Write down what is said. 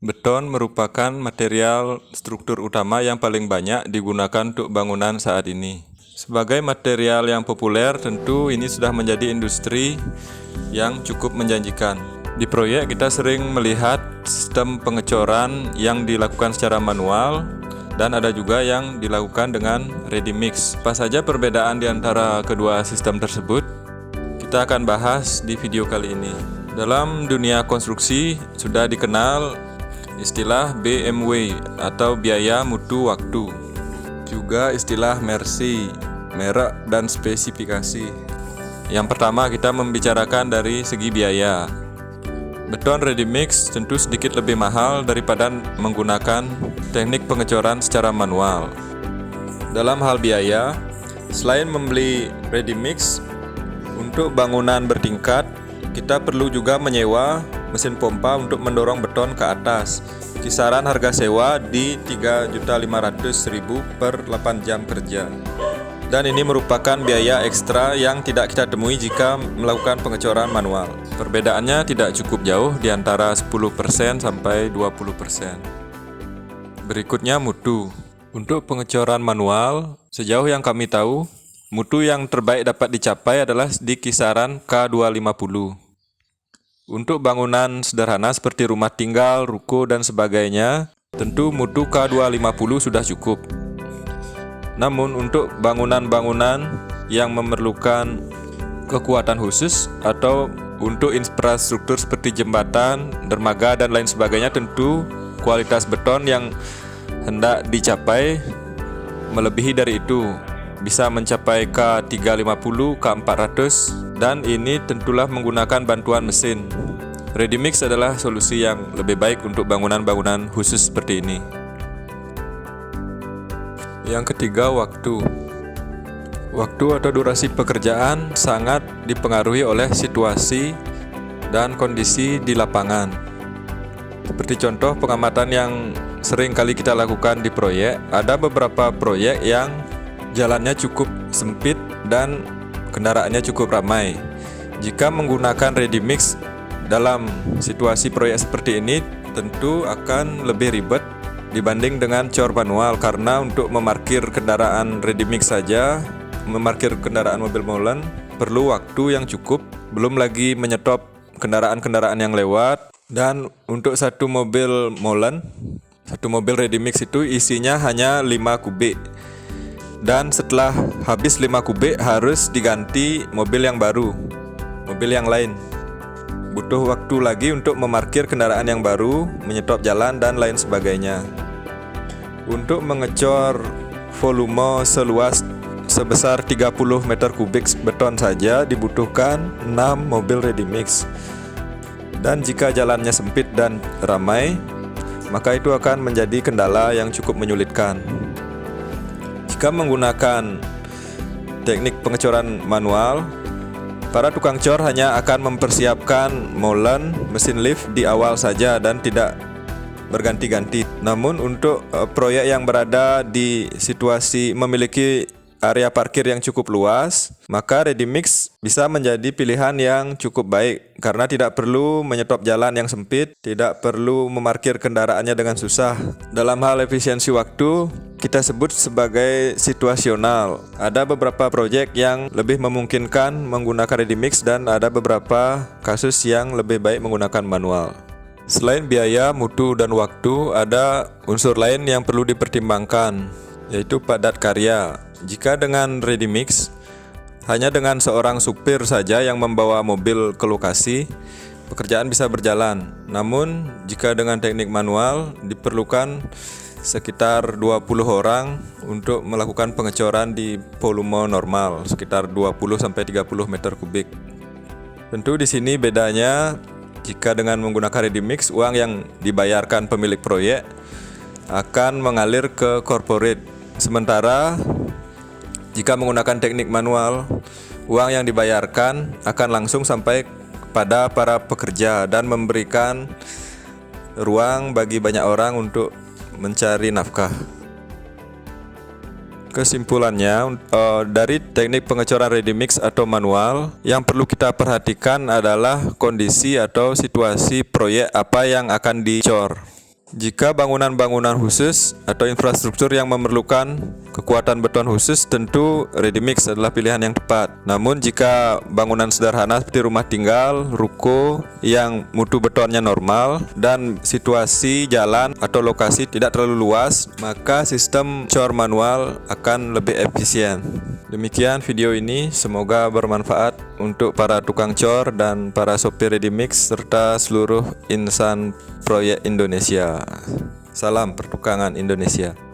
Beton merupakan material struktur utama yang paling banyak digunakan untuk bangunan saat ini. Sebagai material yang populer, tentu ini sudah menjadi industri yang cukup menjanjikan. Di proyek kita sering melihat sistem pengecoran yang dilakukan secara manual dan ada juga yang dilakukan dengan ready mix. Apa saja perbedaan di antara kedua sistem tersebut? Kita akan bahas di video kali ini. Dalam dunia konstruksi sudah dikenal istilah BMW atau biaya mutu waktu, juga istilah MERSI, merek dan spesifikasi. Yang pertama kita membicarakan dari segi biaya. Beton ready mix tentu sedikit lebih mahal daripada menggunakan teknik pengecoran secara manual. Dalam hal biaya, selain membeli ready mix untuk bangunan bertingkat, kita perlu juga menyewa mesin pompa untuk mendorong beton ke atas. Kisaran harga sewa di 3.500.000 per 8 jam kerja. Dan ini merupakan biaya ekstra yang tidak kita temui jika melakukan pengecoran manual. Perbedaannya tidak cukup jauh di antara 10% sampai 20%. Berikutnya mutu. Untuk pengecoran manual, sejauh yang kami tahu, mutu yang terbaik dapat dicapai adalah di kisaran K250. Untuk bangunan sederhana seperti rumah tinggal, ruko, dan sebagainya, tentu mutu K250 sudah cukup. Namun untuk bangunan-bangunan yang memerlukan kekuatan khusus atau untuk infrastruktur seperti jembatan, dermaga, dan lain sebagainya, tentu kualitas beton yang hendak dicapai melebihi dari itu. Bisa mencapai K350, K400, dan ini tentulah menggunakan bantuan mesin. Ready mix adalah solusi yang lebih baik untuk bangunan-bangunan khusus seperti ini. Yang ketiga, waktu. Waktu atau durasi pekerjaan sangat dipengaruhi oleh situasi dan kondisi di lapangan. Seperti contoh pengamatan yang sering kali kita lakukan di proyek, ada beberapa proyek yang jalannya cukup sempit dan kendaraannya cukup ramai. Jika menggunakan ready mix dalam situasi proyek seperti ini, tentu akan lebih ribet dibanding dengan cor manual, karena untuk memarkir kendaraan ready mix saja, memarkir kendaraan mobil molen perlu waktu yang cukup, belum lagi menyetop kendaraan-kendaraan yang lewat. Dan untuk satu mobil molen, satu mobil ready mix itu isinya hanya 5 kubik. Dan setelah habis 5 kubik harus diganti mobil yang baru, mobil yang lain. Butuh waktu lagi untuk memarkir kendaraan yang baru, menyetop jalan, dan lain sebagainya. Untuk mengecor volume seluas sebesar 30 meter kubik beton saja dibutuhkan 6 mobil ready mix. Dan jika jalannya sempit dan ramai, maka itu akan menjadi kendala yang cukup menyulitkan. Jika menggunakan teknik pengecoran manual, para tukang cor hanya akan mempersiapkan molen, mesin lift di awal saja dan tidak berganti-ganti. Namun untuk proyek yang berada di situasi memiliki area parkir yang cukup luas, maka ready mix bisa menjadi pilihan yang cukup baik karena tidak perlu menyetop jalan yang sempit, tidak perlu memarkir kendaraannya dengan susah. Dalam hal efisiensi waktu, kita sebut sebagai situasional. Ada beberapa proyek yang lebih memungkinkan menggunakan ready mix dan ada beberapa kasus yang lebih baik menggunakan manual. Selain biaya, mutu, dan waktu, ada unsur lain yang perlu dipertimbangkan, yaitu padat karya. Jika dengan ready mix, hanya dengan seorang supir saja yang membawa mobil ke lokasi, pekerjaan bisa berjalan. Namun, jika dengan teknik manual, diperlukan sekitar 20 orang untuk melakukan pengecoran di volume normal, sekitar 20-30 meter kubik. Tentu di sini bedanya, jika dengan menggunakan ready mix, uang yang dibayarkan pemilik proyek akan mengalir ke corporate. Sementara jika menggunakan teknik manual, uang yang dibayarkan akan langsung sampai pada para pekerja dan memberikan ruang bagi banyak orang untuk mencari nafkah. Kesimpulannya, dari teknik pengecoran ready mix atau manual, yang perlu kita perhatikan adalah kondisi atau situasi proyek apa yang akan dicor. Jika bangunan-bangunan khusus atau infrastruktur yang memerlukan kekuatan beton khusus, tentu ready mix adalah pilihan yang tepat. Namun jika bangunan sederhana seperti rumah tinggal, ruko yang mutu betonnya normal dan situasi jalan atau lokasi tidak terlalu luas, maka sistem cor manual akan lebih efisien. Demikian video ini, semoga bermanfaat untuk para tukang cor dan para sopir ready mix serta seluruh insan proyek Indonesia. Salam pertukangan Indonesia.